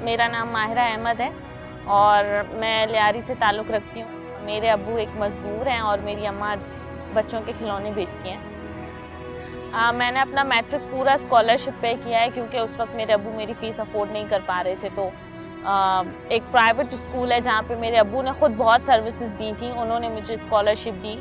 मेरा नाम माहिरा अहमद है और मैं लियारी से ताल्लुक़ रखती हूँ। मेरे अब्बू एक मज़दूर हैं और मेरी अम्मा बच्चों के खिलौने बेचती हैं। मैंने अपना मैट्रिक पूरा स्कॉलरशिप पे किया है क्योंकि उस वक्त मेरे अब्बू मेरी फ़ीस अफोर्ड नहीं कर पा रहे थे। तो एक प्राइवेट स्कूल है जहाँ पे मेरे अब्बू ने ख़ुद बहुत सर्विसेज दी थी, उन्होंने मुझे स्कॉलरशिप दी।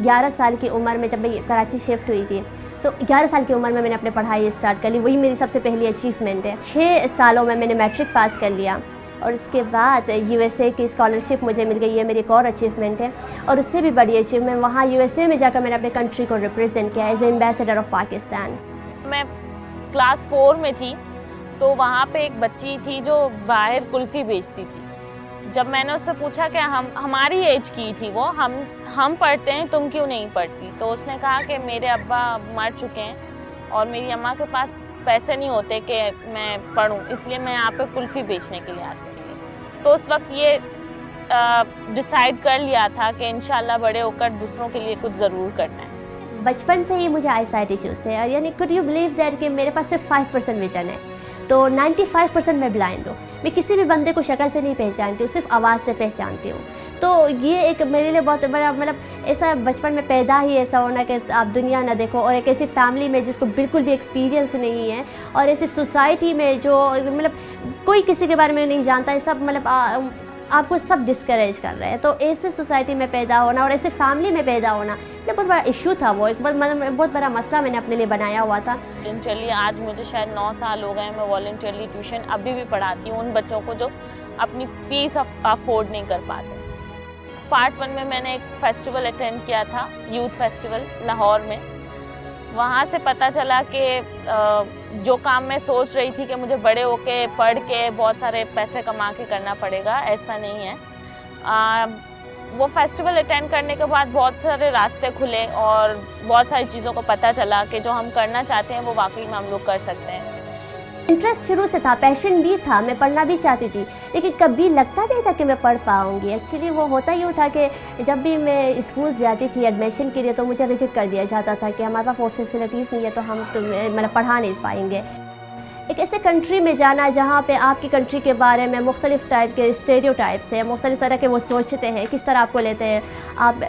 11 साल की उम्र में जब मैं कराची शिफ्ट हुई थी तो 11 साल की उम्र में मैंने अपनी पढ़ाई स्टार्ट कर ली, वही मेरी सबसे पहली अचीवमेंट है। 6 सालों में मैंने मैट्रिक पास कर लिया और उसके बाद यूएसए की स्कॉलरशिप मुझे मिल गई, ये मेरी एक और अचीवमेंट है। और उससे भी बड़ी अचीवमेंट वहाँ यूएसए में जाकर मैंने अपने कंट्री को रिप्रेजेंट किया एज एम्बेसडर ऑफ पाकिस्तान। मैं क्लास 4 में थी तो वहाँ पे एक बच्ची थी जो बाहर कुल्फ़ी बेचती थी। जब मैंने उससे पूछा कि हमारी एज की थी वो, हम पढ़ते हैं, तुम क्यों नहीं पढ़ती? तो उसने कहा कि मेरे अब्बा मर चुके हैं और मेरी अम्मा के पास पैसे नहीं होते कि मैं पढ़ूं, इसलिए मैं यहाँ पे कुल्फ़ी बेचने के लिए आती हूँ। तो उस वक्त ये डिसाइड कर लिया था कि इंशाल्लाह बड़े होकर दूसरों के लिए कुछ ज़रूर करना है। बचपन से ही मुझे आईसाइट इश्यूज़ थे, यानी कुड यू बिलीव दैट कि मेरे पास सिर्फ 5% विजन है, तो 95% मैं ब्लाइंड हूँ। मैं किसी भी बंदे को शक्ल से नहीं पहचानती हूँ, सिर्फ आवाज़ से पहचानती हूँ। तो ये एक मेरे लिए बहुत बड़ा मतलब ऐसा बचपन में पैदा ही ऐसा होना कि आप दुनिया ना देखो, और एक ऐसी फैमिली में जिसको बिल्कुल भी एक्सपीरियंस नहीं है, और ऐसी सोसाइटी में जो मतलब कोई किसी के बारे में नहीं जानता है, सब मतलब आपको सब डिस्करेज कर रहे हैं। तो ऐसे सोसाइटी में पैदा होना और ऐसे फैमिली में पैदा होना ये बहुत बड़ा इशू था, वो एक बहुत बड़ा मसला मैंने अपने लिए बनाया हुआ था। वॉलंटियरली आज मुझे शायद 9 साल हो गए, मैं वॉलंटियरली ट्यूशन अभी भी पढ़ाती हूँ उन बच्चों को जो अपनी फ़ीस अफोर्ड नहीं कर पाते। पार्ट 1 में मैंने एक फेस्टिवल अटेंड किया था, यूथ फेस्टिवल लाहौर में। वहाँ से पता चला कि जो काम मैं सोच रही थी कि मुझे बड़े होके पढ़ के बहुत सारे पैसे कमा के करना पड़ेगा, ऐसा नहीं है। वो फेस्टिवल अटेंड करने के बाद बहुत सारे रास्ते खुले और बहुत सारी चीज़ों को पता चला कि जो हम करना चाहते हैं वो वाकई में हम लोग कर सकते हैं। इंटरेस्ट शुरू से था, पैशन भी था, मैं पढ़ना भी चाहती थी, लेकिन कभी लगता नहीं था कि मैं पढ़ पाऊँगी। एक्चुअली वो होता यूँ था कि जब भी मैं स्कूल जाती थी एडमिशन के लिए तो मुझे रिजेक्ट कर दिया जाता था कि हमारे पास वो फैसिलिटीज़ नहीं है तो हम मतलब पढ़ा नहीं पाएंगे। एक ऐसे कंट्री में जाना जहाँ पे आपकी कंट्री के बारे में मुख्तलिफ़ टाइप के स्टेरियोटाइप्स हैं, मुख्तलिफ़ तरह के वो सोचते हैं, किस तरह आपको लेते हैं, आप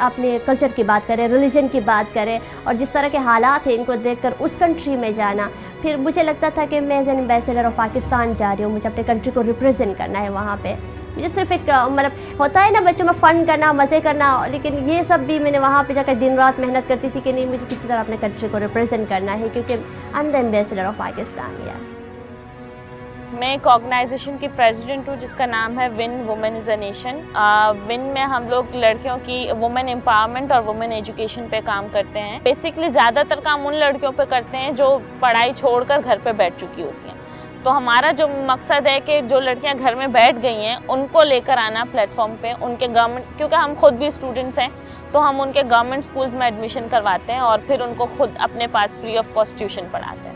अपने कल्चर की बात करें, रिलीजन की बात करें, और जिस तरह के हालात हैं इनको देखकर उस कंट्री में जाना। फिर मुझे लगता था कि मैं as an ambassador of Pakistan जा रही हूँ, मुझे अपने कंट्री को रिप्रेजेंट करना है वहाँ पे। मुझे सिर्फ एक मतलब होता है ना बच्चों में फ़न करना, मज़े करना, लेकिन ये सब भी मैंने वहाँ पे जाकर दिन रात मेहनत करती थी कि नहीं मुझे किसी तरह अपने कंट्री को रिप्रेजेंट करना है, क्योंकि I am the ambassador of Pakistan. या मैं एक ऑर्गेनाइजेशन की प्रेसिडेंट हूँ जिसका नाम है win women is a nation. Win में हम लोग लड़कियों की वुमेन एम्पावरमेंट और वुमेन एजुकेशन पे काम करते हैं। बेसिकली ज़्यादातर काम उन लड़कियों पे करते हैं जो पढ़ाई छोड़कर घर पे बैठ चुकी होती हैं। तो हमारा जो मकसद है कि जो लड़कियां घर में बैठ गई हैं उनको लेकर आना प्लेटफॉर्म पे, उनके गवर्नमेंट, क्योंकि हम खुद भी स्टूडेंट्स हैं तो हम उनके गवर्नमेंट स्कूल्स में एडमिशन करवाते हैं और फिर उनको खुद अपने पास फ्री ऑफ कॉस्ट ट्यूशन पढ़ाते हैं।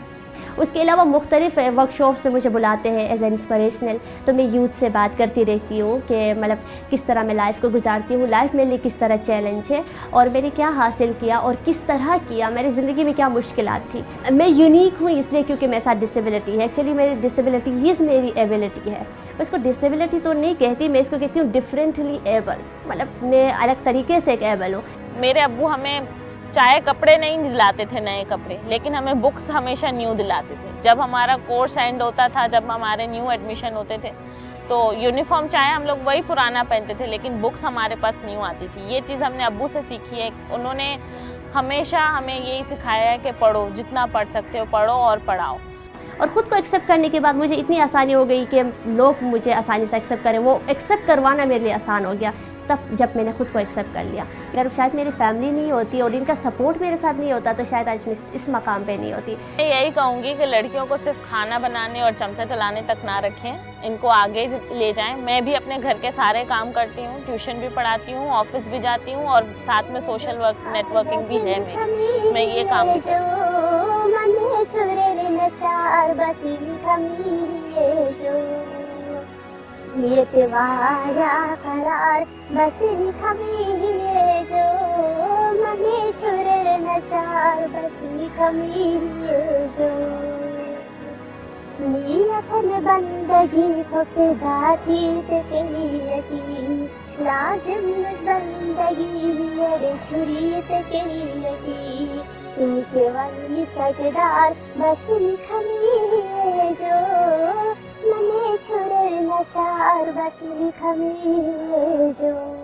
उसके अलावा मुख्तलिफ वर्कशॉप से मुझे बुलाते हैं एज एन इंस्पिरेशनल, तो मैं यूथ से बात करती रहती हूँ कि मतलब किस तरह मैं लाइफ को गुजारती हूँ, लाइफ मेरे लिए किस तरह चैलेंज है और मैंने क्या हासिल किया और किस तरह किया, मेरी ज़िंदगी में क्या मुश्किलात थी। मैं यूनिक हूँ इसलिए क्योंकि मेरे साथ डिसेबिलिटी है। एक्चुअली मेरी डिसेबिलिटी ही मेरी एबिलिटी है। मैं इसको डिसेबिलिटी तो नहीं कहती, मैं इसको कहती हूँ डिफरेंटली एबल, मतलब मैं अलग तरीके से एक एबल हूँ। मेरे अब्बू हमें चाहे कपड़े नहीं दिलाते थे नए कपड़े, लेकिन हमें बुक्स हमेशा न्यू दिलाते थे। जब हमारा कोर्स एंड होता था, जब हमारे न्यू एडमिशन होते थे तो यूनिफॉर्म चाहे हम लोग वही पुराना पहनते थे लेकिन बुक्स हमारे पास न्यू आती थी। ये चीज़ हमने अब्बू से सीखी है। उन्होंने हमेशा हमें यही सिखाया है कि पढ़ो, जितना पढ़ सकते हो पढ़ो और पढ़ाओ। और ख़ुद को एक्सेप्ट करने के बाद मुझे इतनी आसानी हो गई कि लोग मुझे आसानी से एक्सेप्ट करें, वो एक्सेप्ट करवाना मेरे लिए आसान हो गया तब जब मैंने खुद को एक्सेप्ट कर लिया। अगर शायद मेरी फैमिली नहीं होती और इनका सपोर्ट मेरे साथ नहीं होता तो शायद आज मैं इस मकाम पे नहीं होती। मैं यही कहूँगी कि लड़कियों को सिर्फ खाना बनाने और चमचा चलाने तक ना रखें, इनको आगे ले जाएं। मैं भी अपने घर के सारे काम करती हूँ, ट्यूशन भी पढ़ाती हूँ, ऑफिस भी जाती हूँ और साथ में सोशल वर्क नेटवर्किंग भी है मेरी, मैं ये काम भी करती हूँ। वारा करार बस लिखा मेरे जो मने चुरे नशार बस लिखा मेरे जो नियतन बंदगी फकदा थी तेरी यकी लाजिम मुझ बंदगी मेरे छुरी तेरी यकी तू केवल सजदार बस लिखनी है जो मने छुरे नशार बस लिखनी है जो